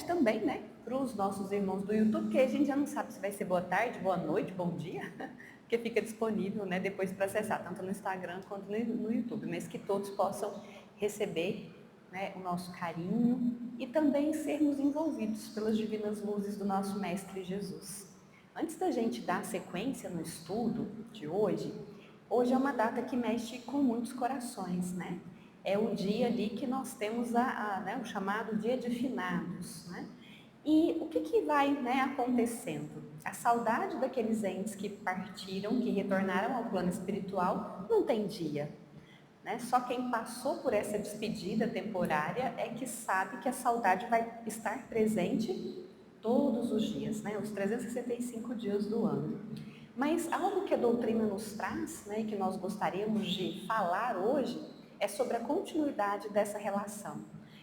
Também, né, para os nossos irmãos do YouTube, porque a gente já não sabe se vai ser boa tarde, boa noite, bom dia, porque fica disponível, né, depois para acessar, tanto no Instagram quanto no YouTube, mas que todos possam receber, né, o nosso carinho e também sermos envolvidos pelas divinas luzes do nosso Mestre Jesus. Antes da gente dar sequência no estudo de hoje é uma data que mexe com muitos corações, né? É o dia ali que nós temos né, o chamado Dia de Finados, né? E o que vai, né, acontecendo? A saudade daqueles entes que partiram, que retornaram ao plano espiritual, não tem dia, né? Só quem passou por essa despedida temporária é que sabe que a saudade vai estar presente todos os dias, né? Os 365 dias do ano. Mas algo que a doutrina nos traz, né, que nós gostaríamos de falar hoje, é sobre a continuidade dessa relação.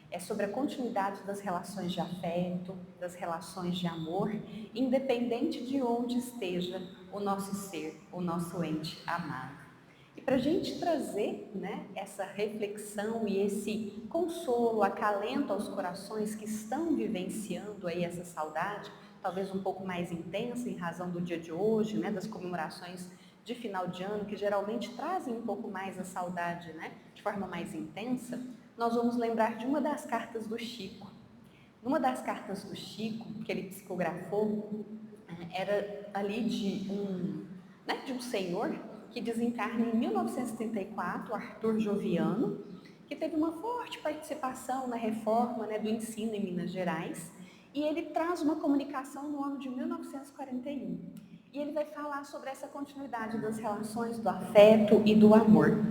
É sobre a continuidade das relações de afeto, das relações de amor, independente de onde esteja o nosso ser, o nosso ente amado. E para a gente trazer, né, essa reflexão e esse consolo, acalento aos corações que estão vivenciando aí essa saudade, talvez um pouco mais intensa em razão do dia de hoje, né, das comemorações de final de ano, que geralmente trazem um pouco mais a saudade, né, de forma mais intensa, nós vamos lembrar de uma das cartas do Chico. Numa das cartas do Chico, que ele psicografou, era ali de um senhor que desencarna em 1934, Arthur Joviano, que teve uma forte participação na reforma, né, do ensino em Minas Gerais, e ele traz uma comunicação no ano de 1941. E ele vai falar sobre essa continuidade das relações do afeto e do amor.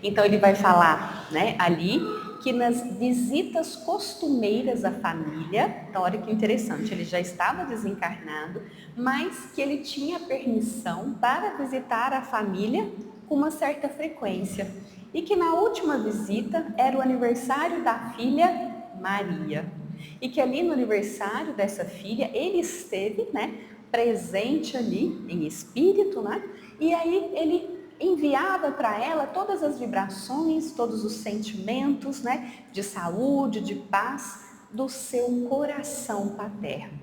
Então ele vai falar, né, ali que nas visitas costumeiras à família, então olha que interessante, ele já estava desencarnado, mas que ele tinha permissão para visitar a família com uma certa frequência. E que na última visita era o aniversário da filha Maria. E que ali no aniversário dessa filha, ele esteve, né, presente ali em espírito, né? E aí ele enviava para ela todas as vibrações, todos os sentimentos, né, de saúde, de paz do seu coração paterno.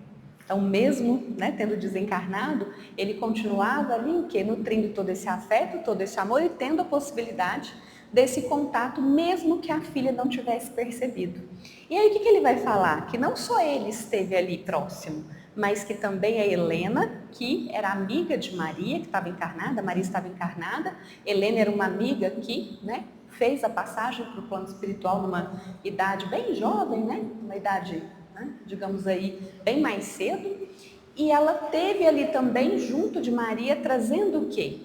Então, mesmo, né, tendo desencarnado, ele continuava ali o quê? Nutrindo todo esse afeto, todo esse amor e tendo a possibilidade desse contato, mesmo que a filha não tivesse percebido. E aí o que ele vai falar? Que não só ele esteve ali próximo, mas que também a Helena, que era amiga de Maria, que estava encarnada, Maria estava encarnada, Helena era uma amiga que, né, fez a passagem para o plano espiritual numa idade bem jovem, né, uma idade, né, digamos aí, bem mais cedo, e ela teve ali também, junto de Maria, trazendo o quê?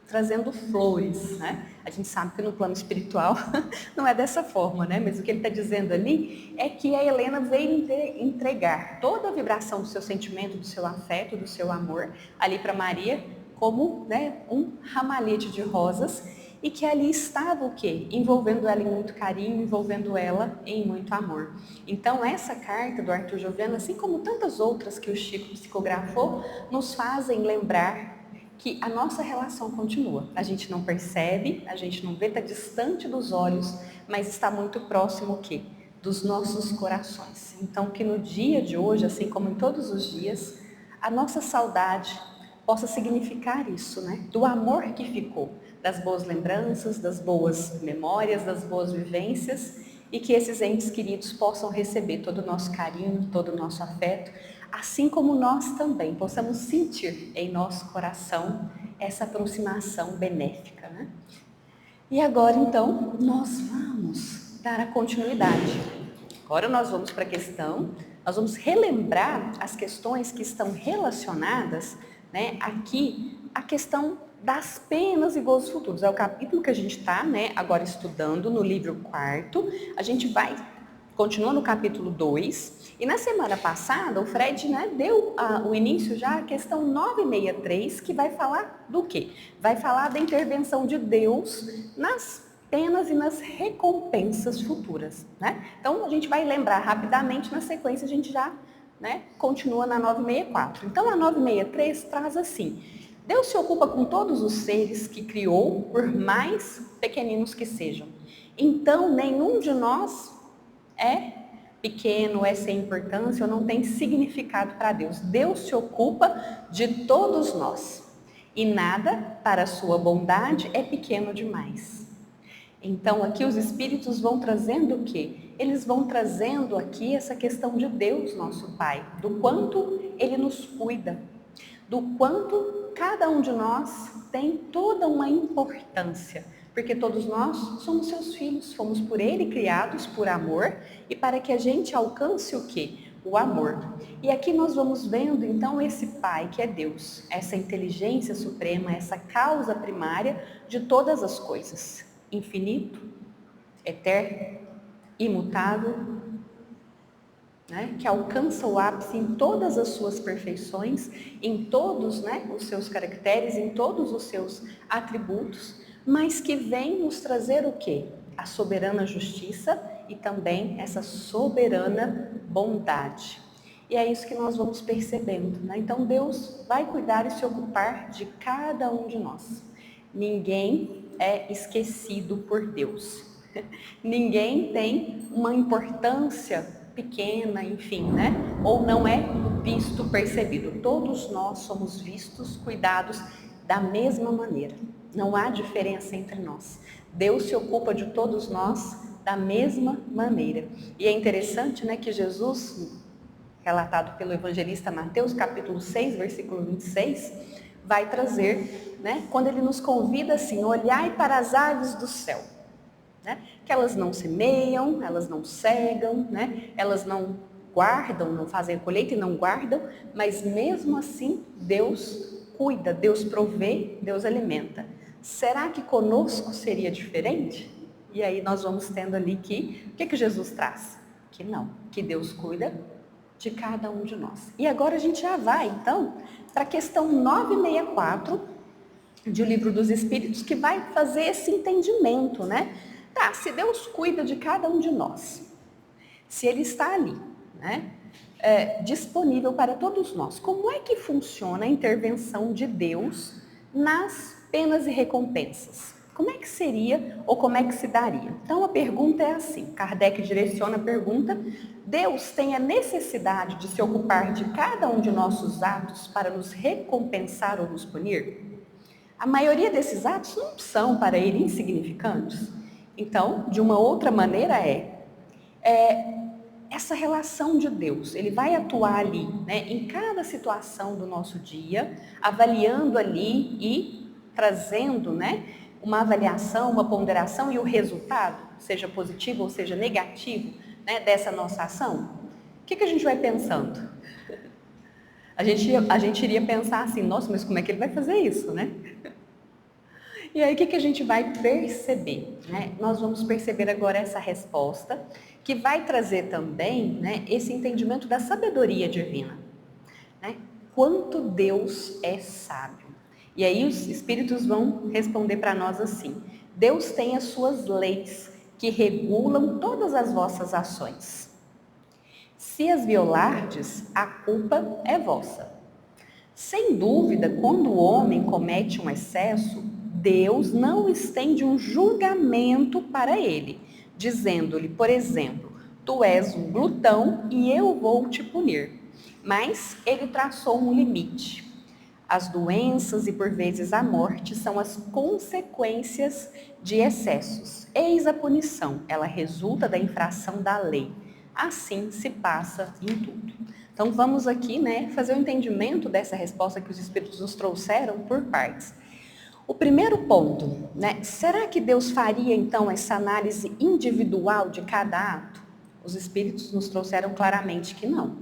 Trazendo flores, né? A gente sabe que no plano espiritual não é dessa forma, né? Mas o que ele está dizendo ali é que a Helena veio entregar toda a vibração do seu sentimento, do seu afeto, do seu amor ali para Maria, como, né, um ramalhete de rosas, e que ali estava o quê? Envolvendo ela em muito carinho, envolvendo ela em muito amor. Então essa carta do Arthur Joviano, assim como tantas outras que o Chico psicografou, nos fazem lembrar que a nossa relação continua. A gente não percebe, a gente não vê, está distante dos olhos, mas está muito próximo o quê? Dos nossos corações. Então que no dia de hoje, assim como em todos os dias, a nossa saudade possa significar isso, né? Do amor que ficou, das boas lembranças, das boas memórias, das boas vivências, e que esses entes queridos possam receber todo o nosso carinho, todo o nosso afeto, assim como nós também possamos sentir em nosso coração essa aproximação benéfica, né? E agora, então, nós vamos dar a continuidade. Agora nós vamos para a questão, nós vamos relembrar as questões que estão relacionadas, né, aqui, a questão das penas e gozos futuros. É o capítulo que a gente está, né, agora estudando no livro 4º. A gente vai continua no capítulo 2, e na semana passada o Fred, né, deu o início já à questão 963, que vai falar do quê? Vai falar da intervenção de Deus nas penas e nas recompensas futuras, né? Então a gente vai lembrar rapidamente, na sequência a gente já, né, continua na 964. Então a 963 traz assim: Deus se ocupa com todos os seres que criou, por mais pequeninos que sejam. Então nenhum de nós é pequeno, é sem importância ou não tem significado para Deus. Deus se ocupa de todos nós e nada para a sua bondade é pequeno demais. Então aqui os Espíritos vão trazendo o quê? Eles vão trazendo aqui essa questão de Deus, nosso Pai, do quanto Ele nos cuida, do quanto cada um de nós tem toda uma importância, porque todos nós somos seus filhos, fomos por Ele criados por amor e para que a gente alcance o quê? O amor. E aqui nós vamos vendo então esse Pai que é Deus, essa inteligência suprema, essa causa primária de todas as coisas, infinito, eterno, imutável, né, que alcança o ápice em todas as suas perfeições, em todos, né, os seus caracteres, em todos os seus atributos, mas que vem nos trazer o quê? A soberana justiça e também essa soberana bondade. E é isso que nós vamos percebendo, né? Então Deus vai cuidar e se ocupar de cada um de nós. Ninguém é esquecido por Deus. Ninguém tem uma importância pequena, enfim, né? Ou não é visto, percebido. Todos nós somos vistos, cuidados da mesma maneira. Não há diferença entre nós. Deus se ocupa de todos nós da mesma maneira. E é interessante, né, que Jesus, relatado pelo evangelista Mateus, capítulo 6, versículo 26, vai trazer, né, quando ele nos convida assim, olhai para as aves do céu, né, que elas não semeiam, elas não cegam, né, elas não guardam, não fazem a colheita e não guardam, mas mesmo assim Deus cuida, Deus provê, Deus alimenta. Será que conosco seria diferente? E aí nós vamos tendo ali que, o que Jesus traz? Que não, que Deus cuida de cada um de nós. E agora a gente já vai, então, para a questão 964 de O Livro dos Espíritos, que vai fazer esse entendimento, né? Tá, se Deus cuida de cada um de nós, se Ele está ali, né, disponível para todos nós, como é que funciona a intervenção de Deus nas penas e recompensas? Como é que seria ou como é que se daria? Então a pergunta é assim, Kardec direciona a pergunta: Deus tem a necessidade de se ocupar de cada um de nossos atos para nos recompensar ou nos punir? A maioria desses atos não são para Ele insignificantes. Então, de uma outra maneira essa relação de Deus, Ele vai atuar ali, né, em cada situação do nosso dia, avaliando ali e trazendo, né, uma avaliação, uma ponderação e o resultado, seja positivo ou seja negativo, né, dessa nossa ação. O que a gente vai pensando? A gente iria pensar assim, nossa, mas como é que Ele vai fazer isso, né? E aí, o que a gente vai perceber? Né? Nós vamos perceber agora essa resposta, que vai trazer também, né, esse entendimento da sabedoria divina. Né? Quanto Deus é sábio. E aí os Espíritos vão responder para nós assim: Deus tem as suas leis, que regulam todas as vossas ações. Se as violardes, a culpa é vossa. Sem dúvida, quando o homem comete um excesso, Deus não estende um julgamento para ele, dizendo-lhe, por exemplo, tu és um glutão e eu vou te punir. Mas ele traçou um limite. As doenças e por vezes a morte são as consequências de excessos. Eis a punição, ela resulta da infração da lei. Assim se passa em tudo. Então vamos aqui, né, fazer o entendimento dessa resposta que os Espíritos nos trouxeram por partes. O primeiro ponto, né, será que Deus faria então essa análise individual de cada ato? Os Espíritos nos trouxeram claramente que não.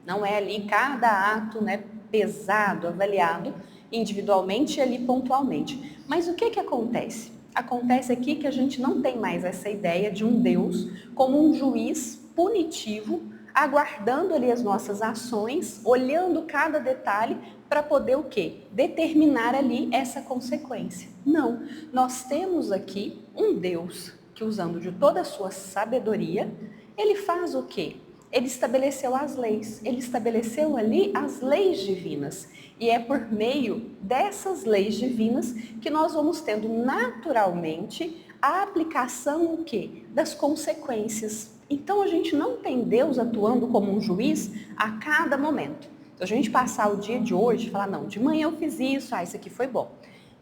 Não é ali cada ato, né, pesado, avaliado individualmente e ali pontualmente. Mas o que acontece? Acontece aqui que a gente não tem mais essa ideia de um Deus como um juiz punitivo, aguardando ali as nossas ações, olhando cada detalhe para poder o quê? Determinar ali essa consequência. Não, nós temos aqui um Deus que, usando de toda a sua sabedoria, ele faz o quê? Ele estabeleceu as leis, ele estabeleceu ali as leis divinas. E é por meio dessas leis divinas que nós vamos tendo naturalmente a aplicação o quê? Das consequências Então a gente não tem Deus atuando como um juiz a cada momento. Então a gente passar o dia de hoje e falar, não, de manhã eu fiz isso, isso aqui foi bom.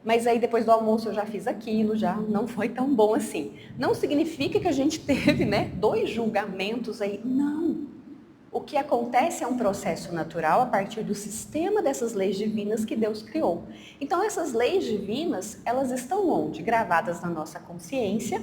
Mas aí depois do almoço eu já fiz aquilo, já não foi tão bom assim. Não significa que a gente teve, né, 2 julgamentos aí. Não. O que acontece é um processo natural a partir do sistema dessas leis divinas que Deus criou. Então essas leis divinas, elas estão onde? Gravadas na nossa consciência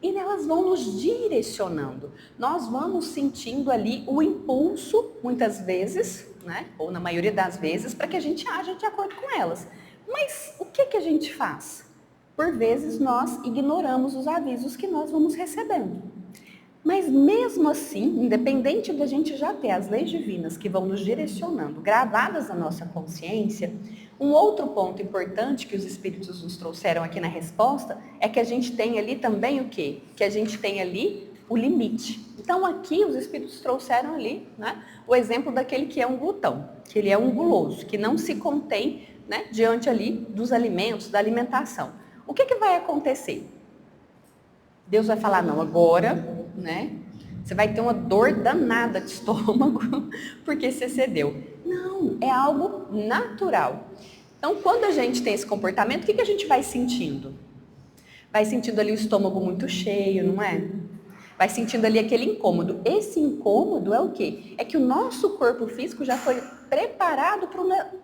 e elas vão nos direcionando. Nós vamos sentindo ali o impulso, muitas vezes, né, ou na maioria das vezes, para que a gente haja de acordo com elas. Mas o que a gente faz? Por vezes nós ignoramos os avisos que nós vamos recebendo. Mas mesmo assim, independente da gente já ter as leis divinas que vão nos direcionando, gravadas na nossa consciência, um outro ponto importante que os Espíritos nos trouxeram aqui na resposta é que a gente tem ali também o quê? Que a gente tem ali o limite. Então aqui os Espíritos trouxeram ali, né, o exemplo daquele que é um glutão, que ele é um guloso, que não se contém, né, diante ali dos alimentos, da alimentação. O que vai acontecer? Deus vai falar, não, agora, né, você vai ter uma dor danada de estômago porque você cedeu. Não, é algo natural. Então, quando a gente tem esse comportamento, o que a gente vai sentindo? Vai sentindo ali o estômago muito cheio, não é? Vai sentindo ali aquele incômodo. Esse incômodo é o quê? É que o nosso corpo físico já foi preparado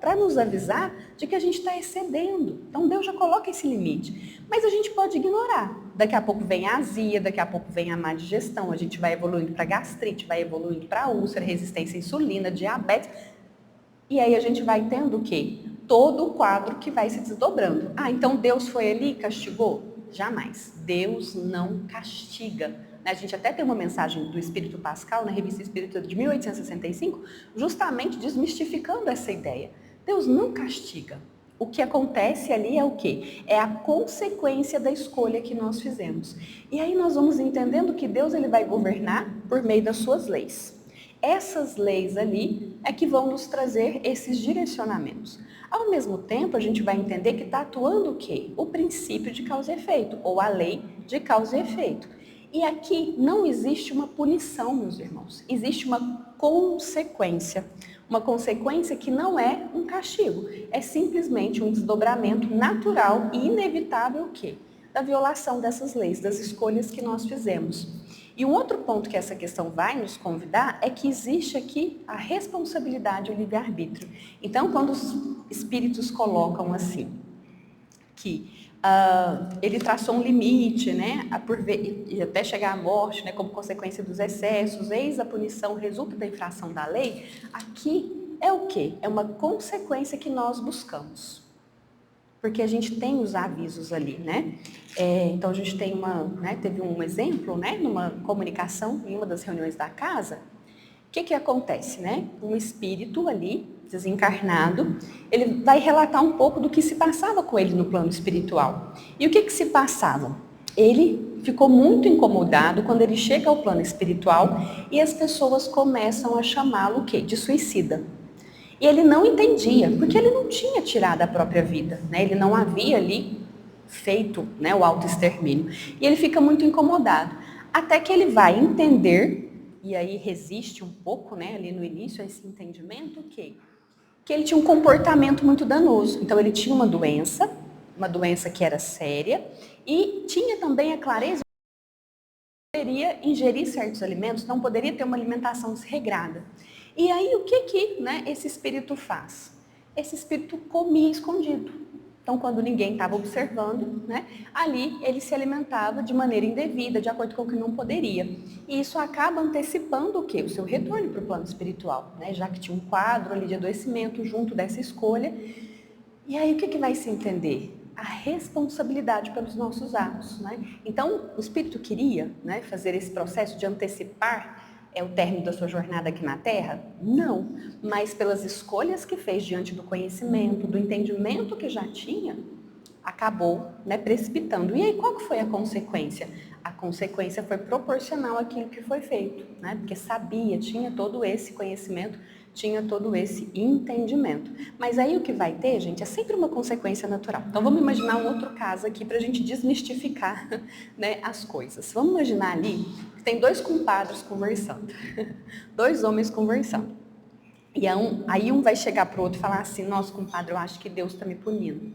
para nos avisar de que a gente está excedendo. Então Deus já coloca esse limite. Mas a gente pode ignorar. Daqui a pouco vem a azia, daqui a pouco vem a má digestão, a gente vai evoluindo para gastrite, vai evoluindo para úlcera, resistência à insulina, diabetes. E aí a gente vai tendo o quê? Todo o quadro que vai se desdobrando. Ah, então Deus foi ali e castigou? Jamais. Deus não castiga. A gente até tem uma mensagem do Espírito Pascal, na Revista Espírita de 1865, justamente desmistificando essa ideia. Deus não castiga. O que acontece ali é o quê? É a consequência da escolha que nós fizemos. E aí nós vamos entendendo que Deus ele vai governar por meio das suas leis. Essas leis ali é que vão nos trazer esses direcionamentos. Ao mesmo tempo, a gente vai entender que está atuando o quê? O princípio de causa e efeito, ou a lei de causa e efeito. E aqui não existe uma punição, meus irmãos. Existe uma consequência. Uma consequência que não é um castigo. É simplesmente um desdobramento natural e inevitável o quê? Da violação dessas leis, das escolhas que nós fizemos. E um outro ponto que essa questão vai nos convidar é que existe aqui a responsabilidade e o livre-arbítrio. Então, quando os espíritos colocam assim, que ele traçou um limite, né, e até chegar à morte, né, como consequência dos excessos, eis a punição resulta da infração da lei, aqui é o quê? É uma consequência que nós buscamos. Porque a gente tem os avisos ali, né? Então a gente tem teve um exemplo, né, numa comunicação em uma das reuniões da casa. O que acontece, né? Um espírito ali, desencarnado, ele vai relatar um pouco do que se passava com ele no plano espiritual. E o que se passava? Ele ficou muito incomodado quando ele chega ao plano espiritual e as pessoas começam a chamá-lo o quê? De suicida. E ele não entendia, porque ele não tinha tirado a própria vida, né? Ele não havia ali feito, né, o autoextermínio. E ele fica muito incomodado. Até que ele vai entender, e aí resiste um pouco, né, ali no início, a esse entendimento, que ele tinha um comportamento muito danoso. Então ele tinha uma doença que era séria, e tinha também a clareza de que poderia ingerir certos alimentos, não poderia ter uma alimentação desregrada. E aí, o que né, esse espírito faz? Esse espírito comia escondido. Então, quando ninguém estava observando, né, ali ele se alimentava de maneira indevida, de acordo com o que não poderia. E isso acaba antecipando o quê? O seu retorno para o plano espiritual, né, já que tinha um quadro ali de adoecimento junto dessa escolha. E aí, o que vai se entender? A responsabilidade pelos nossos atos. Né? Então, o espírito queria, né, fazer esse processo de antecipar o término da sua jornada aqui na Terra? Não, mas pelas escolhas que fez diante do conhecimento, do entendimento que já tinha, acabou, né, precipitando. E aí, qual que foi a consequência? A consequência foi proporcional àquilo que foi feito, né? Porque sabia, tinha todo esse conhecimento, tinha todo esse entendimento. Mas aí o que vai ter, gente, é sempre uma consequência natural. Então vamos imaginar um outro caso aqui para a gente desmistificar, né, as coisas. Vamos imaginar ali, Tem dois compadres conversando, dois homens conversando. E aí um vai chegar para o outro e falar assim, nossa, compadre, eu acho que Deus está me punindo.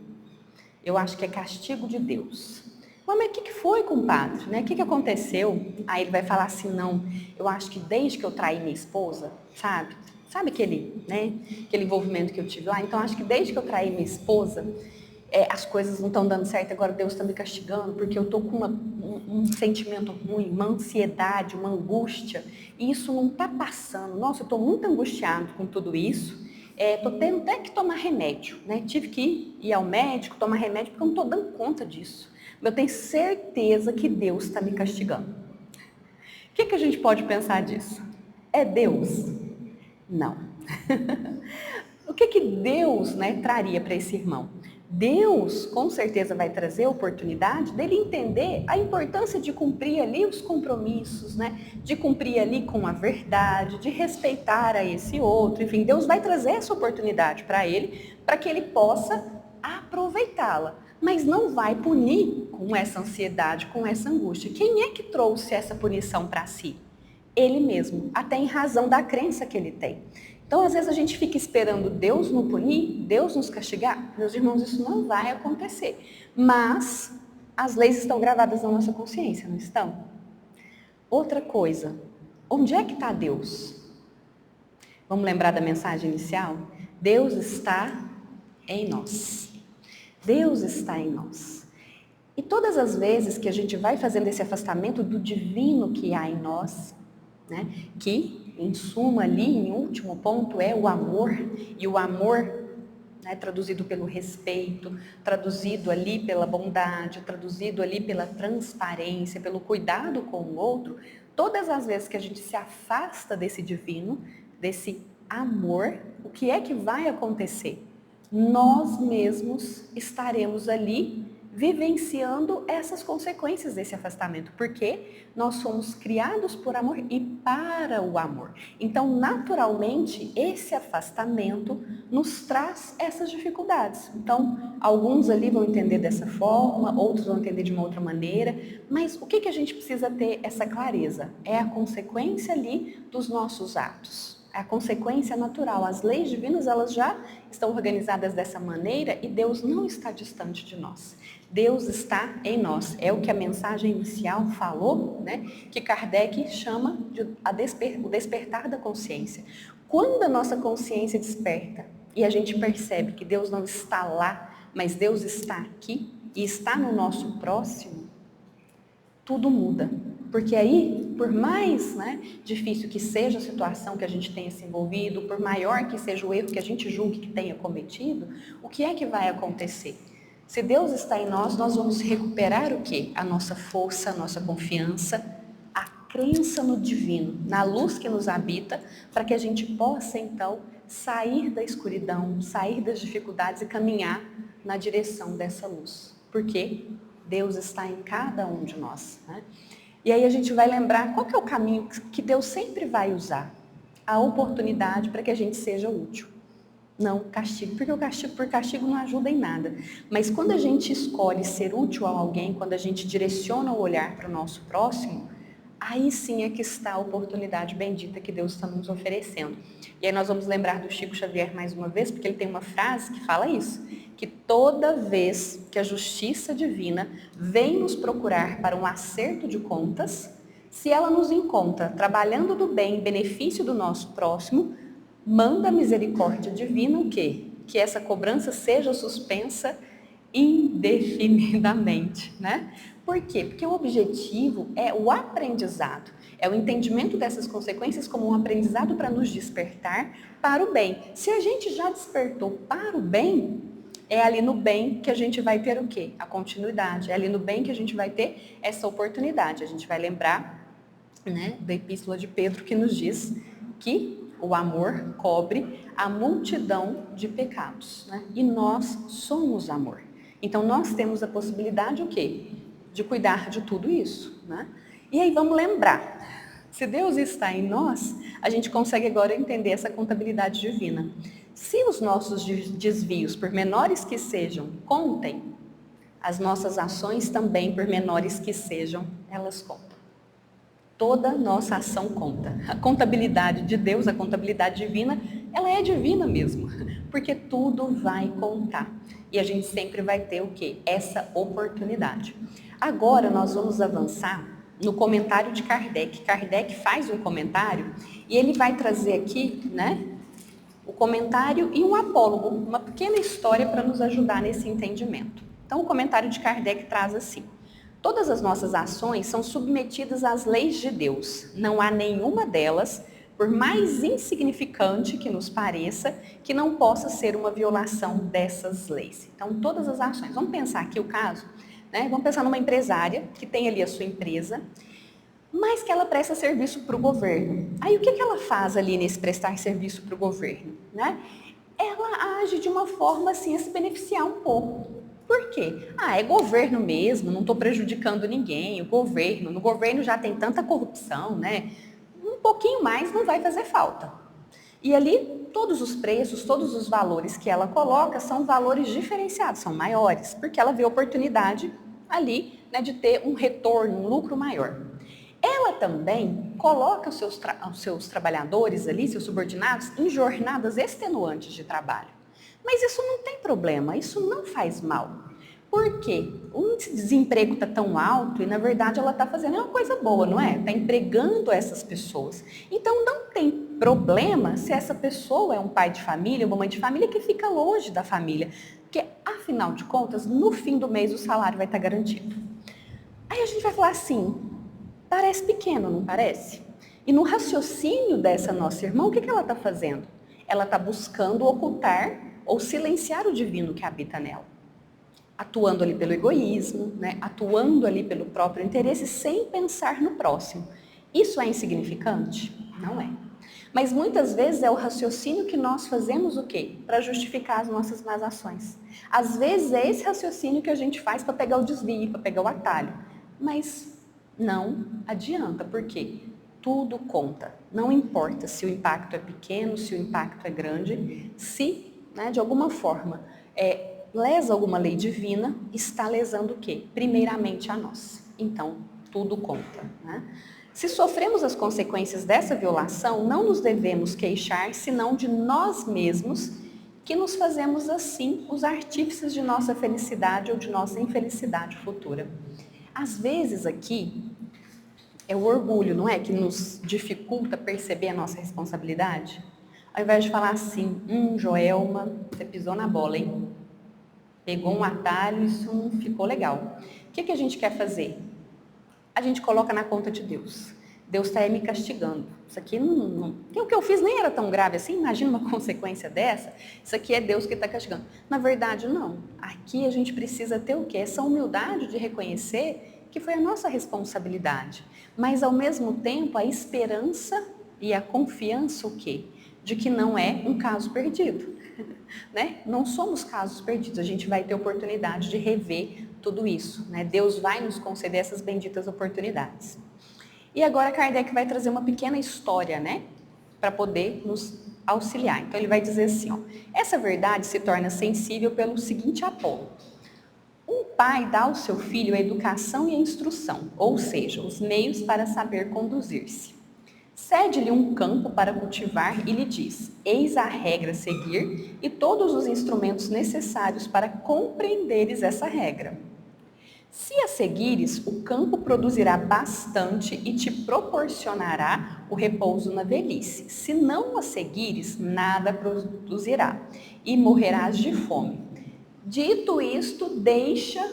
Eu acho que é castigo de Deus. Mas o que foi, compadre? Né? O que aconteceu? Aí ele vai falar assim, não, eu acho que desde que eu traí minha esposa, sabe? Sabe aquele envolvimento que eu tive lá? Então, acho que desde que eu traí minha esposa, as coisas não estão dando certo, agora Deus está me castigando, porque eu estou com um sentimento ruim, uma ansiedade, uma angústia, e isso não está passando. Nossa, eu estou muito angustiado com tudo isso, estou tendo até que tomar remédio, né? Tive que ir ao médico, tomar remédio, porque eu não estou dando conta disso. Eu tenho certeza que Deus está me castigando. O que a gente pode pensar disso? É Deus? Não. O que Deus, né, traria para esse irmão? Deus, com certeza, vai trazer a oportunidade dele entender a importância de cumprir ali os compromissos, né? De cumprir ali com a verdade, de respeitar a esse outro. Enfim, Deus vai trazer essa oportunidade para ele, para que ele possa aproveitá-la. Mas não vai punir com essa ansiedade, com essa angústia. Quem é que trouxe essa punição para si? Ele mesmo, até em razão da crença que ele tem. Então, às vezes a gente fica esperando Deus nos punir, Deus nos castigar. Meus irmãos, isso não vai acontecer. Mas as leis estão gravadas na nossa consciência, não estão? Outra coisa, onde é que está Deus? Vamos lembrar da mensagem inicial? Deus está em nós. Deus está em nós. E todas as vezes que a gente vai fazendo esse afastamento do divino que há em nós, né, que, em suma, ali, em último ponto, é o amor, e o amor, né, traduzido pelo respeito, traduzido ali pela bondade, traduzido ali pela transparência, pelo cuidado com o outro, todas as vezes que a gente se afasta desse divino, desse amor, o que é que vai acontecer? Nós mesmos estaremos ali vivenciando essas consequências desse afastamento, porque nós somos criados por amor e para o amor. Então, naturalmente, esse afastamento nos traz essas dificuldades. Então, alguns ali vão entender dessa forma, outros vão entender de uma outra maneira, mas o que a gente precisa ter essa clareza? É a consequência ali dos nossos atos. A consequência natural. As leis divinas, elas já estão organizadas dessa maneira e Deus não está distante de nós. Deus está em nós. É o que a mensagem inicial falou, né? Que Kardec chama de o despertar da consciência. Quando a nossa consciência desperta e a gente percebe que Deus não está lá, mas Deus está aqui e está no nosso próximo, tudo muda. Porque aí, por mais, né, difícil que seja a situação que a gente tenha se envolvido, por maior que seja o erro que a gente julgue que tenha cometido, o que é que vai acontecer? Se Deus está em nós, nós vamos recuperar o quê? A nossa força, a nossa confiança, a crença no divino, na luz que nos habita, para que a gente possa, então, sair da escuridão, sair das dificuldades e caminhar na direção dessa luz. Porque Deus está em cada um de nós, né? E aí a gente vai lembrar qual que é o caminho que Deus sempre vai usar. A oportunidade para que a gente seja útil. Não castigo, porque o castigo por castigo não ajuda em nada. Mas quando a gente escolhe ser útil a alguém, quando a gente direciona o olhar para o nosso próximo, aí sim é que está a oportunidade bendita que Deus está nos oferecendo. E aí nós vamos lembrar do Chico Xavier mais uma vez, porque ele tem uma frase que fala isso, que toda vez que a justiça divina vem nos procurar para um acerto de contas, se ela nos encontra trabalhando do bem em benefício do nosso próximo, manda a misericórdia divina o quê? Que essa cobrança seja suspensa indefinidamente, né? Por quê? Porque o objetivo é o aprendizado, é o entendimento dessas consequências como um aprendizado para nos despertar para o bem. Se a gente já despertou para o bem, é ali no bem que a gente vai ter o quê? A continuidade. É ali no bem que a gente vai ter essa oportunidade. A gente vai lembrar, né, da Epístola de Pedro que nos diz que o amor cobre a multidão de pecados, né? E nós somos amor. Então nós temos a possibilidade o quê? De cuidar de tudo isso, né? E aí vamos lembrar, se Deus está em nós, a gente consegue agora entender essa contabilidade divina. Se os nossos desvios, por menores que sejam, contem, as nossas ações também, por menores que sejam, elas contam. Toda nossa ação conta. A contabilidade de Deus, a contabilidade divina, ela é divina mesmo, porque tudo vai contar. E a gente sempre vai ter o quê? Essa oportunidade. Agora nós vamos avançar no comentário de Kardec. Kardec faz um comentário e ele vai trazer aqui, né, o comentário e um apólogo, uma pequena história para nos ajudar nesse entendimento. Então o comentário de Kardec traz assim: todas as nossas ações são submetidas às leis de Deus. Não há nenhuma delas, por mais insignificante que nos pareça, que não possa ser uma violação dessas leis. Então, todas as ações. Vamos pensar aqui o caso, né? Vamos pensar numa empresária que tem ali a sua empresa, mas que ela presta serviço para o governo. Aí, o que ela faz ali nesse prestar serviço para o governo, né? Ela age de uma forma assim a se beneficiar um pouco. Por quê? É governo mesmo, não estou prejudicando ninguém, no governo já tem tanta corrupção, né? Um pouquinho mais não vai fazer falta. E ali, todos os preços, todos os valores que ela coloca são valores diferenciados, são maiores, porque ela vê oportunidade ali, né, de ter um retorno, um lucro maior. Ela também coloca os seus trabalhadores ali, seus subordinados, em jornadas extenuantes de trabalho. Mas isso não tem problema, isso não faz mal. Por quê? O índice de desemprego está tão alto e, na verdade, ela está fazendo uma coisa boa, não é? Está empregando essas pessoas. Então, não tem problema se essa pessoa é um pai de família, uma mãe de família que fica longe da família. Porque, afinal de contas, no fim do mês o salário vai estar garantido. Aí a gente vai falar assim, parece pequeno, não parece? E no raciocínio dessa nossa irmã, o que ela está fazendo? Ela está buscando ocultar ou silenciar o divino que habita nela. Atuando ali pelo egoísmo, né? Atuando ali pelo próprio interesse, sem pensar no próximo. Isso é insignificante? Não é. Mas muitas vezes é o raciocínio que nós fazemos o quê? Para justificar as nossas más ações. Às vezes é esse raciocínio que a gente faz para pegar o desvio, para pegar o atalho. Mas não adianta, porque tudo conta. Não importa se o impacto é pequeno, se o impacto é grande, se, né, de alguma forma, lesa alguma lei divina, está lesando o quê? Primeiramente a nós. Então, tudo conta, né? Se sofremos as consequências dessa violação, não nos devemos queixar, senão de nós mesmos, que nos fazemos assim os artífices de nossa felicidade ou de nossa infelicidade futura. Às vezes aqui, é o orgulho, não é? Que nos dificulta perceber a nossa responsabilidade. Ao invés de falar assim, Joelma, você pisou na bola, hein? Pegou um atalho, isso não ficou legal. O que a gente quer fazer? A gente coloca na conta de Deus. Deus está aí me castigando. Isso aqui não... O que eu fiz nem era tão grave assim, imagina uma consequência dessa. Isso aqui é Deus que está castigando. Na verdade, não. Aqui a gente precisa ter o quê? Essa humildade de reconhecer que foi a nossa responsabilidade. Mas, ao mesmo tempo, a esperança e a confiança, o quê? De que não é um caso perdido. Né? Não somos casos perdidos, a gente vai ter oportunidade de rever tudo isso, né? Deus vai nos conceder essas benditas oportunidades. E agora Kardec vai trazer uma pequena história, né? Para poder nos auxiliar. Então ele vai dizer assim, ó, essa verdade se torna sensível pelo seguinte apolo. Um pai dá ao seu filho a educação e a instrução, ou seja, os meios para saber conduzir-se. Cede-lhe um campo para cultivar e lhe diz, eis a regra a seguir e todos os instrumentos necessários para compreenderes essa regra. Se a seguires, o campo produzirá bastante e te proporcionará o repouso na velhice. Se não a seguires, nada produzirá e morrerás de fome. Dito isto, deixa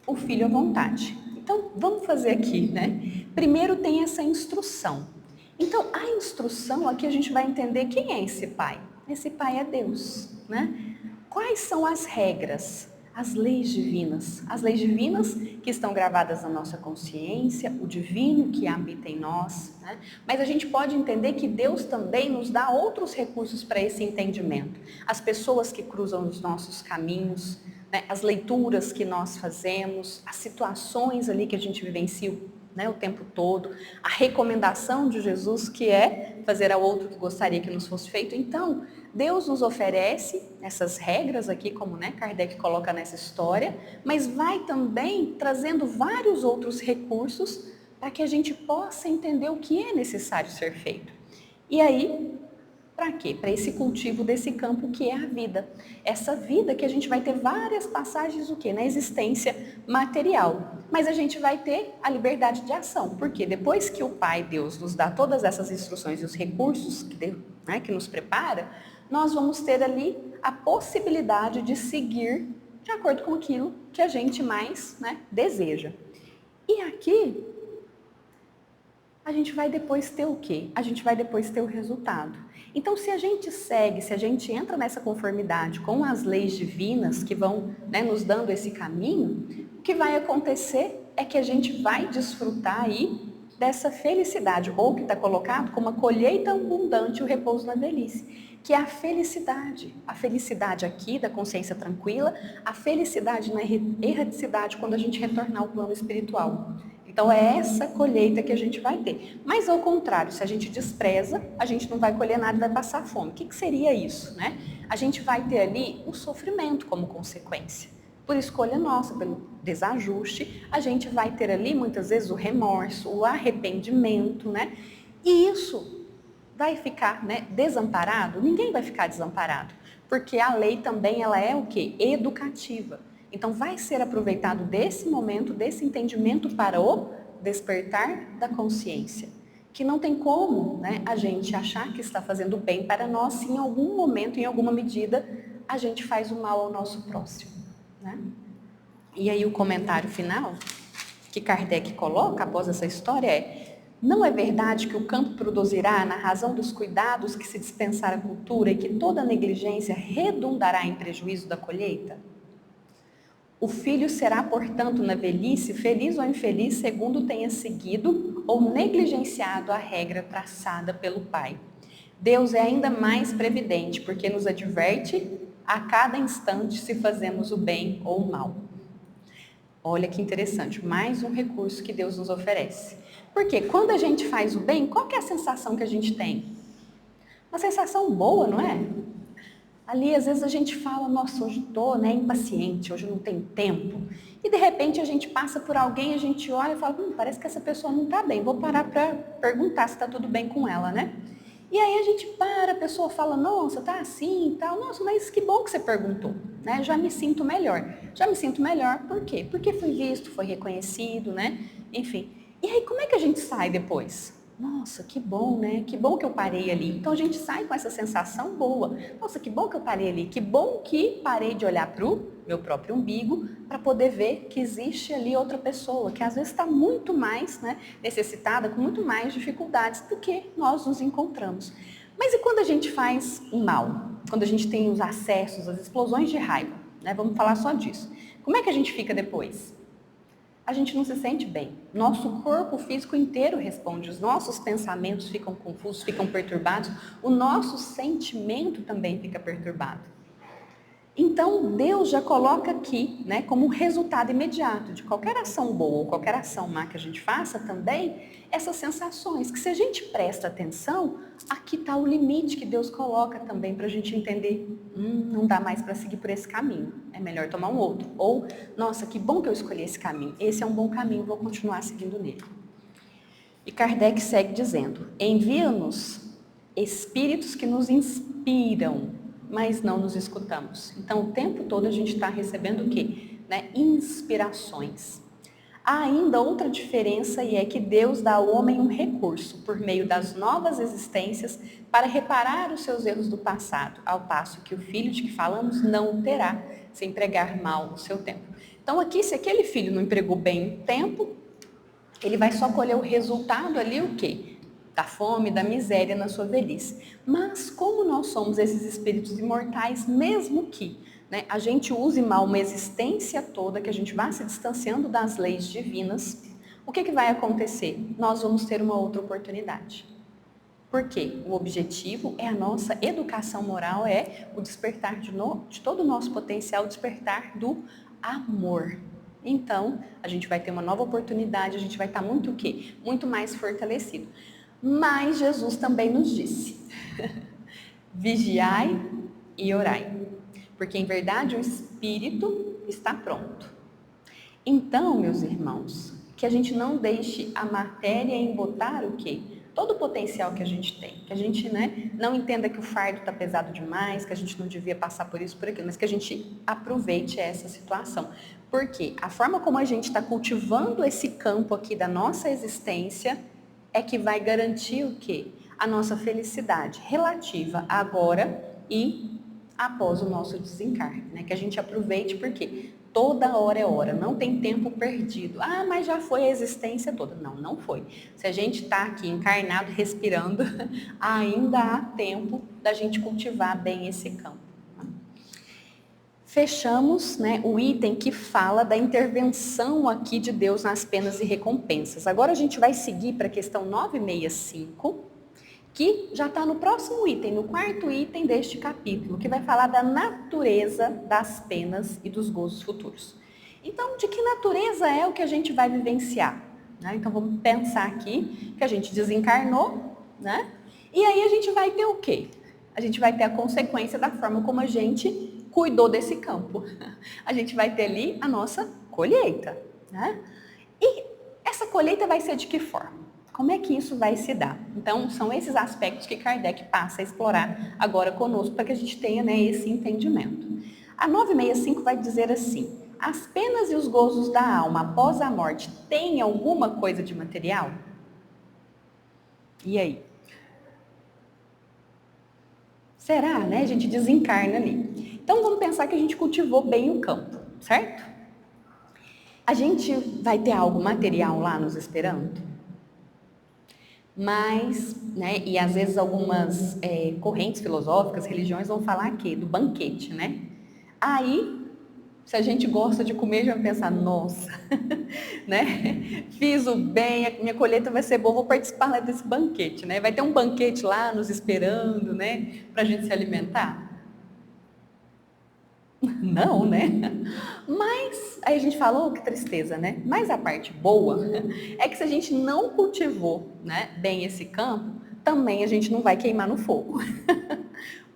o filho à vontade. Então, vamos fazer aqui, né? Primeiro tem essa instrução. Então, a instrução, aqui a gente vai entender quem é esse pai. Esse pai é Deus, né? Quais são as regras, as leis divinas? As leis divinas que estão gravadas na nossa consciência, o divino que habita em nós, né? Mas a gente pode entender que Deus também nos dá outros recursos para esse entendimento. As pessoas que cruzam os nossos caminhos, né? As leituras que nós fazemos, as situações ali que a gente vivencia, né, o tempo todo, a recomendação de Jesus que é fazer ao outro que gostaria que nos fosse feito. Então, Deus nos oferece essas regras aqui, como, né, Kardec coloca nessa história, mas vai também trazendo vários outros recursos para que a gente possa entender o que é necessário ser feito. E aí, para quê? Para esse cultivo desse campo que é a vida. Essa vida que a gente vai ter várias passagens o quê? Na existência material. Mas a gente vai ter a liberdade de ação. Porque depois que o Pai Deus nos dá todas essas instruções e os recursos que nos prepara, nós vamos ter ali a possibilidade de seguir de acordo com aquilo que a gente mais deseja. E aqui, a gente vai depois ter o quê? A gente vai depois ter o resultado. Então, se a gente segue, se a gente entra nessa conformidade com as leis divinas que vão nos dando esse caminho, o que vai acontecer é que a gente vai desfrutar aí dessa felicidade, ou que está colocado como a colheita abundante e o repouso na velhice, que é a felicidade aqui da consciência tranquila, a felicidade na erraticidade quando a gente retornar ao plano espiritual. Então é essa colheita que a gente vai ter. Mas ao contrário, se a gente despreza, a gente não vai colher nada e vai passar fome. O que seria isso, né? A gente vai ter ali o sofrimento como consequência. Por escolha nossa, pelo desajuste, a gente vai ter ali muitas vezes o remorso, o arrependimento, né? E isso vai ficar desamparado? Ninguém vai ficar desamparado, porque a lei também ela é o quê? Educativa. Então, vai ser aproveitado desse momento, desse entendimento para o despertar da consciência. Que não tem como a gente achar que está fazendo bem para nós, se em algum momento, em alguma medida, a gente faz o mal ao nosso próximo. Né? E aí o comentário final que Kardec coloca após essa história é: não é verdade que o campo produzirá na razão dos cuidados que se dispensar à cultura e que toda negligência redundará em prejuízo da colheita? O filho será, portanto, na velhice, feliz ou infeliz, segundo tenha seguido ou negligenciado a regra traçada pelo pai. Deus é ainda mais previdente, porque nos adverte a cada instante se fazemos o bem ou o mal. Olha que interessante, mais um recurso que Deus nos oferece. Porque quando a gente faz o bem, qual que é a sensação que a gente tem? Uma sensação boa, não é? Ali, às vezes, a gente fala, nossa, hoje estou impaciente, hoje não tenho tempo. E, de repente, a gente passa por alguém, a gente olha e fala, parece que essa pessoa não está bem, vou parar para perguntar se está tudo bem com ela, né? E aí a gente para, a pessoa fala, nossa, tá assim e tal, nossa, mas que bom que você perguntou, né? Já me sinto melhor. Já me sinto melhor, por quê? Porque fui visto, foi reconhecido, né? Enfim. E aí, como é que a gente sai depois? Nossa, que bom, né? Que bom que eu parei ali. Então a gente sai com essa sensação boa. Nossa, que bom que eu parei ali. Que bom que parei de olhar para o meu próprio umbigo para poder ver que existe ali outra pessoa que às vezes está muito mais necessitada, com muito mais dificuldades do que nós nos encontramos. Mas e quando a gente faz o mal? Quando a gente tem os acessos, as explosões de raiva? Vamos falar só disso. Como é que a gente fica depois? A gente não se sente bem. Nosso corpo físico inteiro responde, os nossos pensamentos ficam confusos, ficam perturbados, o nosso sentimento também fica perturbado. Então, Deus já coloca aqui, como resultado imediato de qualquer ação boa ou qualquer ação má que a gente faça também, essas sensações, que se a gente presta atenção, aqui está o limite que Deus coloca também para a gente entender, não dá mais para seguir por esse caminho, é melhor tomar um outro. Ou, nossa, que bom que eu escolhi esse caminho, esse é um bom caminho, vou continuar seguindo nele. E Kardec segue dizendo, envia-nos espíritos que nos inspiram, mas não nos escutamos. Então, o tempo todo a gente está recebendo o quê? Inspirações. Há ainda outra diferença e é que Deus dá ao homem um recurso por meio das novas existências para reparar os seus erros do passado, ao passo que o filho de que falamos não o terá, se empregar mal o seu tempo. Então aqui, se aquele filho não empregou bem o tempo, ele vai só colher o resultado ali o quê? Da fome, da miséria na sua velhice. Mas como nós somos esses espíritos imortais, mesmo que a gente use mal uma existência toda, que a gente vá se distanciando das leis divinas, o que vai acontecer? Nós vamos ter uma outra oportunidade. Por quê? O objetivo é a nossa educação moral, é o despertar de todo o nosso potencial, o despertar do amor. Então, a gente vai ter uma nova oportunidade, a gente vai estar muito o quê? Muito mais fortalecido. Mas Jesus também nos disse, vigiai e orai. Porque, em verdade, o Espírito está pronto. Então, meus irmãos, que a gente não deixe a matéria embotar o quê? Todo o potencial que a gente tem. Que a gente, né, não entenda que o fardo está pesado demais, que a gente não devia passar por isso, por aquilo, mas que a gente aproveite essa situação. Porque a forma como a gente está cultivando esse campo aqui da nossa existência é que vai garantir o quê? A nossa felicidade relativa agora e após o nosso desencarne, né? Que a gente aproveite, porque toda hora é hora, não tem tempo perdido. Ah, mas já foi a existência toda. Não, não foi. Se a gente está aqui encarnado, respirando, ainda há tempo da gente cultivar bem esse campo. Fechamos, né, o item que fala da intervenção aqui de Deus nas penas e recompensas. Agora a gente vai seguir para a questão 965, que já está no próximo item, no quarto item deste capítulo, que vai falar da natureza das penas e dos gozos futuros. Então, de que natureza é o que a gente vai vivenciar? Né? Então, vamos pensar aqui que a gente desencarnou, né? E aí a gente vai ter o quê? A gente vai ter a consequência da forma como a gente cuidou desse campo. A gente vai ter ali a nossa colheita, né? E essa colheita vai ser de que forma? Como é que isso vai se dar? Então, são esses aspectos que Kardec passa a explorar agora conosco para que a gente tenha, né, esse entendimento. A 965 vai dizer assim: as penas e os gozos da alma após a morte têm alguma coisa de material? E aí? Será, né? A gente desencarna ali. Então, vamos pensar que a gente cultivou bem o campo, certo? A gente vai ter algo material lá nos esperando? Mas, né, e às vezes algumas correntes filosóficas, religiões vão falar aqui do banquete, né? Aí, se a gente gosta de comer, já vai pensar, nossa, né? Fiz o bem, a minha colheita vai ser boa, vou participar lá desse banquete, né? Vai ter um banquete lá nos esperando, né? Pra gente se alimentar? Não, né? Mas, aí a gente falou, que tristeza, né? Mas a parte boa é que se a gente não cultivou, né, bem esse campo, também a gente não vai queimar no fogo.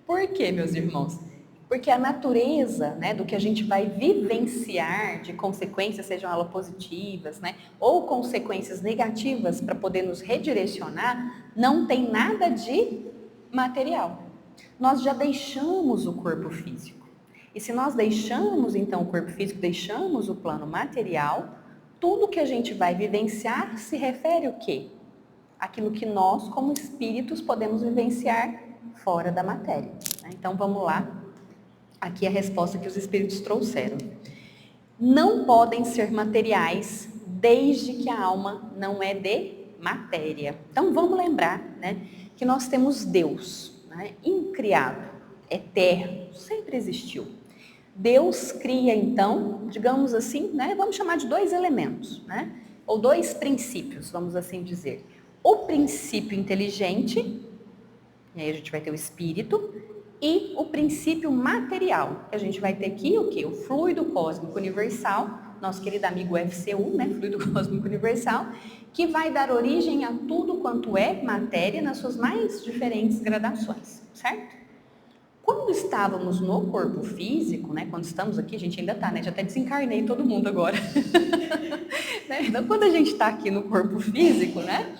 Por quê, meus irmãos? Porque a natureza, né, do que a gente vai vivenciar de consequências, sejam elas positivas, né, ou consequências negativas para poder nos redirecionar, não tem nada de material. Nós já deixamos o corpo físico. E se nós deixamos, então, o corpo físico, deixamos o plano material, tudo que a gente vai vivenciar se refere o quê? Aquilo que nós, como espíritos, podemos vivenciar fora da matéria. Então, vamos lá. Aqui a resposta que os espíritos trouxeram. Não podem ser materiais desde que a alma não é de matéria. Então, vamos lembrar, né, que nós temos Deus, né, incriado, eterno, sempre existiu. Deus cria, então, digamos assim, né, vamos chamar de dois elementos, né, ou dois princípios, vamos assim dizer. O princípio inteligente, e aí a gente vai ter o espírito, e o princípio material, que a gente vai ter aqui o quê? O fluido cósmico universal, nosso querido amigo FCU, né, fluido cósmico universal, que vai dar origem a tudo quanto é matéria nas suas mais diferentes gradações, certo? Quando estávamos no corpo físico, né, quando estamos aqui, a gente ainda está, né, já até desencarnei todo mundo agora. Né? Então, quando a gente está aqui no corpo físico, né,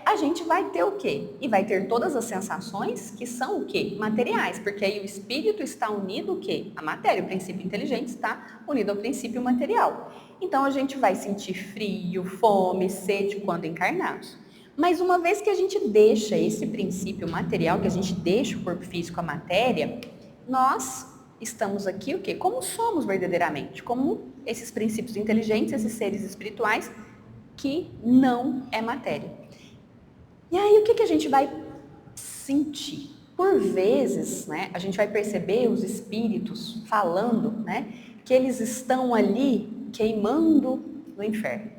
a gente vai ter o quê? E vai ter todas as sensações que são o quê? Materiais, porque aí o espírito está unido o quê? A matéria, o princípio inteligente está unido ao princípio material. Então, a gente vai sentir frio, fome, sede quando encarnados. Mas uma vez que a gente deixa esse princípio material, que a gente deixa o corpo físico, a matéria, nós estamos aqui o quê? Como somos verdadeiramente, como esses princípios inteligentes, esses seres espirituais, que não é matéria. E aí o que a gente vai sentir? Por vezes, né, a gente vai perceber os espíritos falando, né, que eles estão ali queimando no inferno.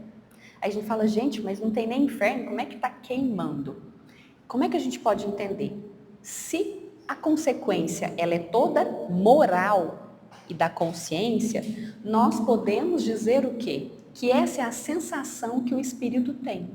Aí a gente fala, gente, mas não tem nem inferno, como é que está queimando? Como é que a gente pode entender? Se a consequência ela é toda moral e da consciência, nós podemos dizer o quê? Que essa é a sensação que o espírito tem.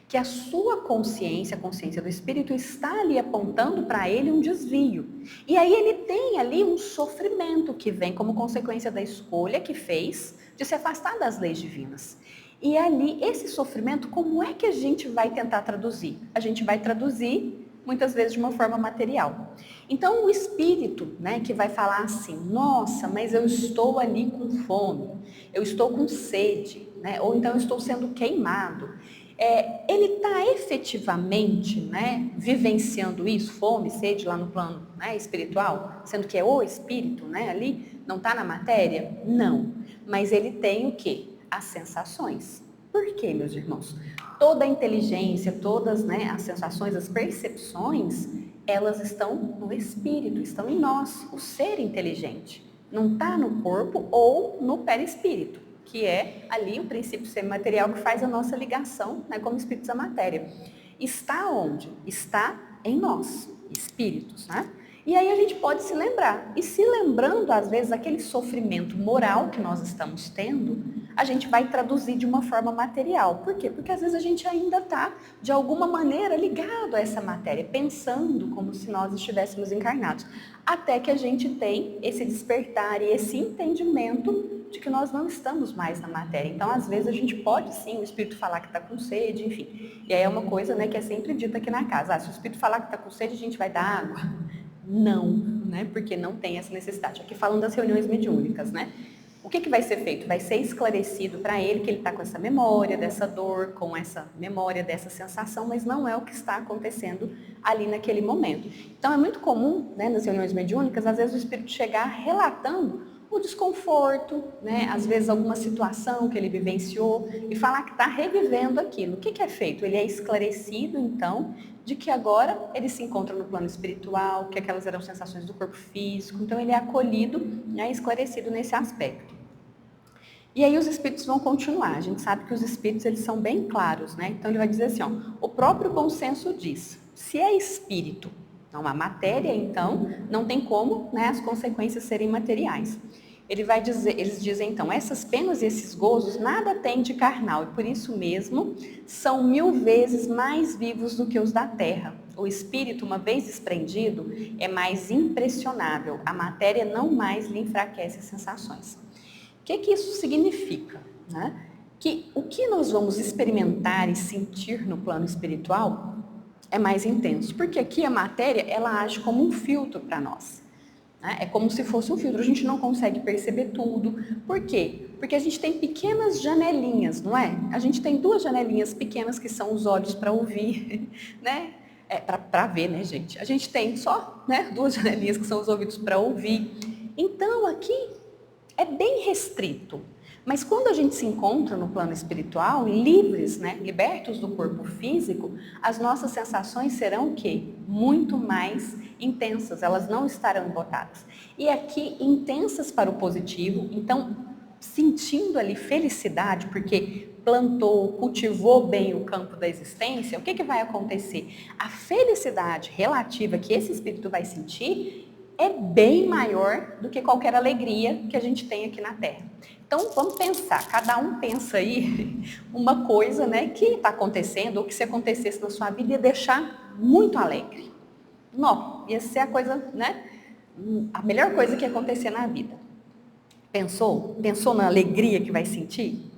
Que a sua consciência, a consciência do espírito, está ali apontando para ele um desvio. E aí ele tem ali um sofrimento que vem como consequência da escolha que fez de se afastar das leis divinas. E ali, esse sofrimento, como é que a gente vai tentar traduzir? A gente vai traduzir, muitas vezes, de uma forma material. Então, o espírito, né, que vai falar assim, nossa, mas eu estou ali com fome, eu estou com sede, né, ou então eu estou sendo queimado. Ele está efetivamente, né, vivenciando isso, fome, sede, lá no plano, né, espiritual, sendo que é o espírito, né, ali, não está na matéria? Não. Mas ele tem o quê? As sensações. Por quê, meus irmãos? Toda a inteligência, todas, né, as sensações, as percepções, elas estão no espírito, estão em nós, o ser inteligente. Não está no corpo ou no perispírito, que é ali o princípio semimaterial que faz a nossa ligação, né, como espíritos à matéria. Está onde? Está em nós, espíritos, né? E aí a gente pode se lembrar. E se lembrando, às vezes, aquele sofrimento moral que nós estamos tendo, a gente vai traduzir de uma forma material. Por quê? Porque às vezes a gente ainda está, de alguma maneira, ligado a essa matéria, pensando como se nós estivéssemos encarnados. Até que a gente tem esse despertar e esse entendimento de que nós não estamos mais na matéria. Então, às vezes, a gente pode sim, o espírito falar que está com sede, enfim. E aí é uma coisa, né, que é sempre dita aqui na casa. Se o espírito falar que está com sede, a gente vai dar água. Não, né? Porque não tem essa necessidade. Aqui falando das reuniões mediúnicas, né? O que vai ser feito? Vai ser esclarecido para ele que ele está com essa memória dessa dor, com essa memória dessa sensação, mas não é o que está acontecendo ali naquele momento. Então é muito comum, né, nas reuniões mediúnicas, às vezes o espírito chegar relatando o desconforto, né, às vezes alguma situação que ele vivenciou e falar que está revivendo aquilo. O que é feito? Ele é esclarecido, então, de que agora ele se encontra no plano espiritual, que aquelas eram sensações do corpo físico, então ele é acolhido, né, esclarecido nesse aspecto. E aí os espíritos vão continuar, a gente sabe que os espíritos eles são bem claros, né? Então ele vai dizer assim, ó, o próprio bom senso diz, se é espírito, não há matéria, então não tem como, né, as consequências serem materiais. Eles dizem então, essas penas e esses gozos nada têm de carnal e por isso mesmo são 1000 vezes mais vivos do que os da terra. O espírito, uma vez desprendido, é mais impressionável, a matéria não mais lhe enfraquece as sensações. O que isso significa? Né? Que o que nós vamos experimentar e sentir no plano espiritual é mais intenso, porque aqui a matéria ela age como um filtro para nós. Né? É como se fosse um filtro, a gente não consegue perceber tudo. Por quê? Porque a gente tem pequenas janelinhas, não é? A gente tem 2 janelinhas pequenas que são os olhos para ouvir, né? Para ver, né, gente? A gente tem só, né, 2 janelinhas que são os ouvidos para ouvir. Então, aqui é bem restrito. Mas quando a gente se encontra no plano espiritual, livres, né, libertos do corpo físico, as nossas sensações serão o quê? Muito mais intensas, elas não estarão embotadas. E aqui, intensas para o positivo, então, sentindo ali felicidade, porque plantou, cultivou bem o campo da existência, o que vai acontecer? A felicidade relativa que esse espírito vai sentir é bem maior do que qualquer alegria que a gente tem aqui na Terra. Então, vamos pensar, cada um pensa aí uma coisa, né, que está acontecendo, ou que se acontecesse na sua vida ia deixar muito alegre. Não, ia ser a coisa, né, a melhor coisa que ia acontecer na vida. Pensou? Pensou na alegria que vai sentir?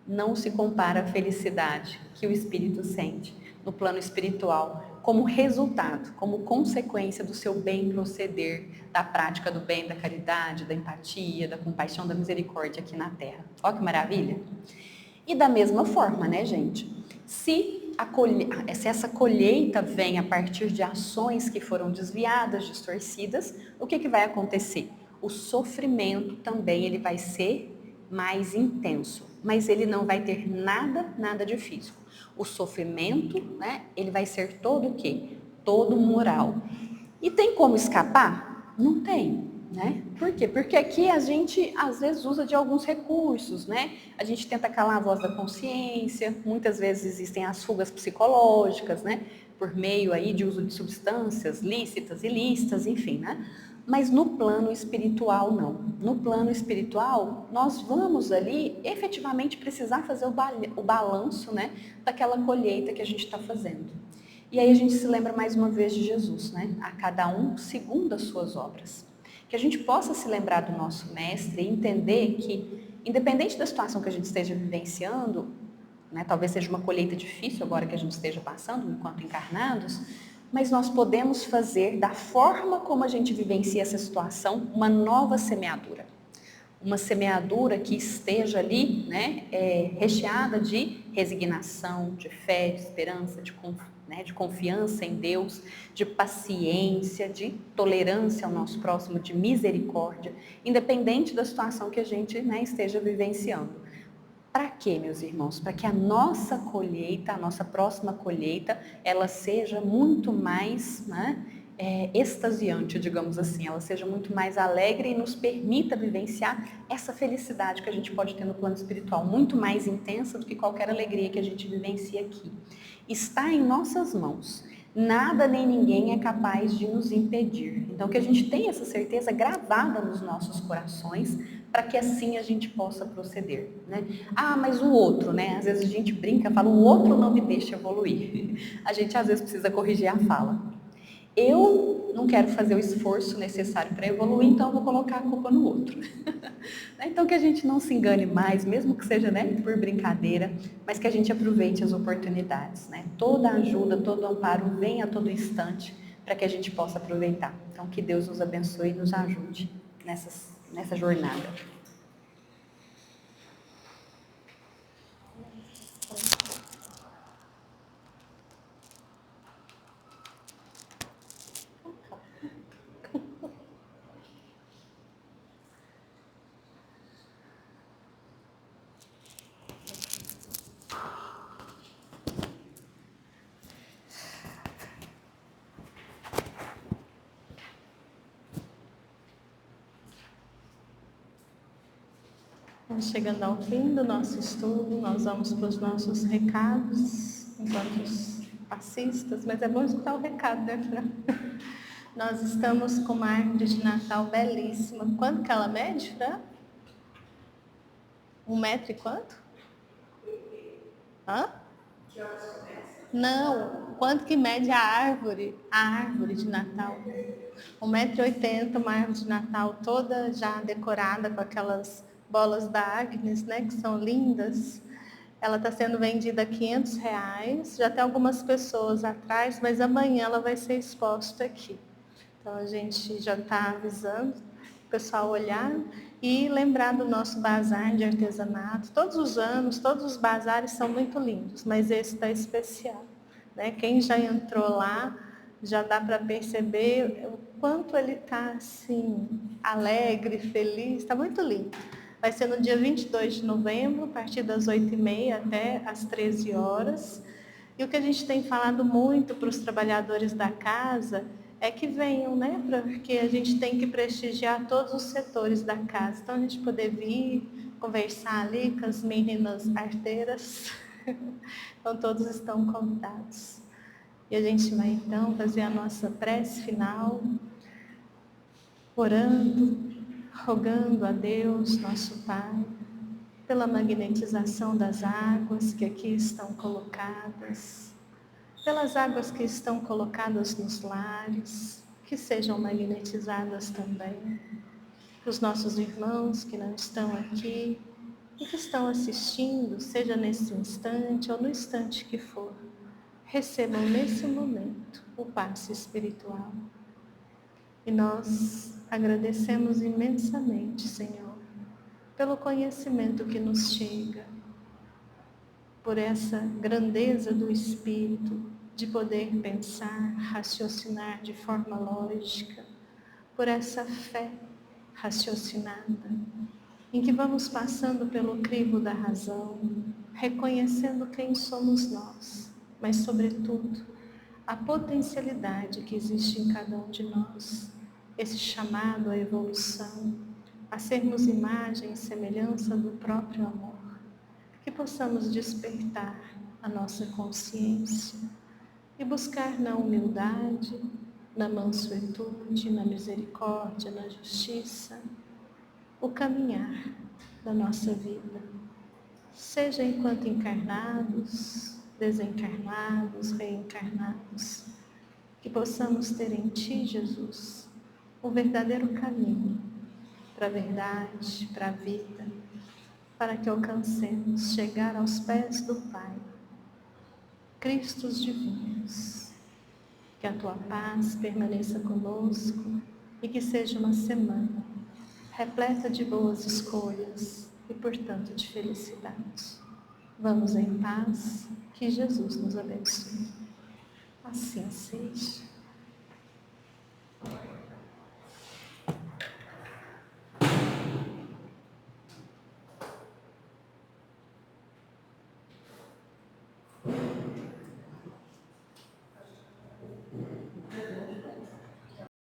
Não se compara à felicidade que o espírito sente no plano espiritual, como resultado, como consequência do seu bem proceder, da prática do bem, da caridade, da empatia, da compaixão, da misericórdia aqui na Terra. Olha que maravilha! E da mesma forma, né, gente? Se essa colheita vem a partir de ações que foram desviadas, distorcidas, o que vai acontecer? O sofrimento também ele vai ser mais intenso, mas ele não vai ter nada de físico. O sofrimento, né, ele vai ser todo o quê? Todo moral. E tem como escapar? Não tem, né? Por quê? Porque aqui a gente, às vezes, usa de alguns recursos, né? A gente tenta calar a voz da consciência, muitas vezes existem as fugas psicológicas, né? Por meio aí de uso de substâncias lícitas, ilícitas, enfim, né? Mas no plano espiritual, não. No plano espiritual, nós vamos ali efetivamente precisar fazer o balanço, né, daquela colheita que a gente está fazendo. E aí a gente se lembra mais uma vez de Jesus, né? A cada um segundo as suas obras. Que a gente possa se lembrar do nosso mestre e entender que, independente da situação que a gente esteja vivenciando, né? Talvez seja uma colheita difícil agora que a gente esteja passando, enquanto encarnados, mas nós podemos fazer da forma como a gente vivencia essa situação uma nova semeadura. Uma semeadura que esteja ali, né, recheada de resignação, de fé, de esperança, de confiança em Deus, de paciência, de tolerância ao nosso próximo, de misericórdia, independente da situação que a gente, né, esteja vivenciando. Para quê, meus irmãos? Para que a nossa colheita, a nossa próxima colheita, ela seja muito mais, né, extasiante, digamos assim, ela seja muito mais alegre e nos permita vivenciar essa felicidade que a gente pode ter no plano espiritual, muito mais intensa do que qualquer alegria que a gente vivencia aqui. Está em nossas mãos. Nada nem ninguém é capaz de nos impedir. Então, que a gente tenha essa certeza gravada nos nossos corações, para que assim a gente possa proceder, né? Ah, mas o outro, né? Às vezes a gente brinca, fala, o outro não me deixa evoluir. A gente às vezes precisa corrigir a fala. Eu não quero fazer o esforço necessário para evoluir, então eu vou colocar a culpa no outro. Então que a gente não se engane mais, mesmo que seja, né, por brincadeira, mas que a gente aproveite as oportunidades, né? Toda ajuda, todo amparo vem a todo instante para que a gente possa aproveitar. Então que Deus nos abençoe e nos ajude nessa jornada. Chegando ao fim do nosso estudo, nós vamos para os nossos recados, enquanto os passistas, mas é bom escutar o recado, né, Fran? Nós estamos com uma árvore de Natal belíssima. Quanto que ela mede, Fran? 1 metro e quanto? Hã? Não, quanto que mede a árvore de Natal? 1,80 m, uma árvore de Natal toda já decorada com aquelas bolas da Agnes, né, que são lindas. Ela está sendo vendida a R$500, já tem algumas pessoas atrás, mas amanhã ela vai ser exposta aqui. Então a gente já está avisando o pessoal olhar e lembrar do nosso bazar de artesanato. Todos os anos, todos os bazares são muito lindos, mas esse está especial, né? Quem já entrou lá já dá para perceber o quanto ele está assim, alegre, feliz, está muito lindo. Vai ser no dia 22 de novembro, a partir das 8h30 até às 13 horas. E o que a gente tem falado muito para os trabalhadores da casa é que venham, né? Porque a gente tem que prestigiar todos os setores da casa. Então, a gente poder vir, conversar ali com as meninas arteiras. Então, todos estão convidados. E a gente vai, então, fazer a nossa prece final, orando, rogando a Deus, nosso Pai, pela magnetização das águas que aqui estão colocadas, pelas águas que estão colocadas nos lares, que sejam magnetizadas também, os nossos irmãos que não estão aqui e que estão assistindo, seja nesse instante ou no instante que for, recebam nesse momento o passe espiritual. E nós agradecemos imensamente, Senhor, pelo conhecimento que nos chega, por essa grandeza do Espírito de poder pensar, raciocinar de forma lógica, por essa fé raciocinada, em que vamos passando pelo crivo da razão, reconhecendo quem somos nós, mas, sobretudo, a potencialidade que existe em cada um de nós, esse chamado à evolução, a sermos imagem e semelhança do próprio amor, que possamos despertar a nossa consciência e buscar na humildade, na mansuetude, na misericórdia, na justiça, o caminhar da nossa vida, seja enquanto encarnados, desencarnados, reencarnados, que possamos ter em Ti, Jesus, o verdadeiro caminho para a verdade, para a vida, para que alcancemos chegar aos pés do Pai. Cristos divinos, que a tua paz permaneça conosco e que seja uma semana repleta de boas escolhas e, portanto, de felicidade. Vamos em paz, que Jesus nos abençoe. Assim seja.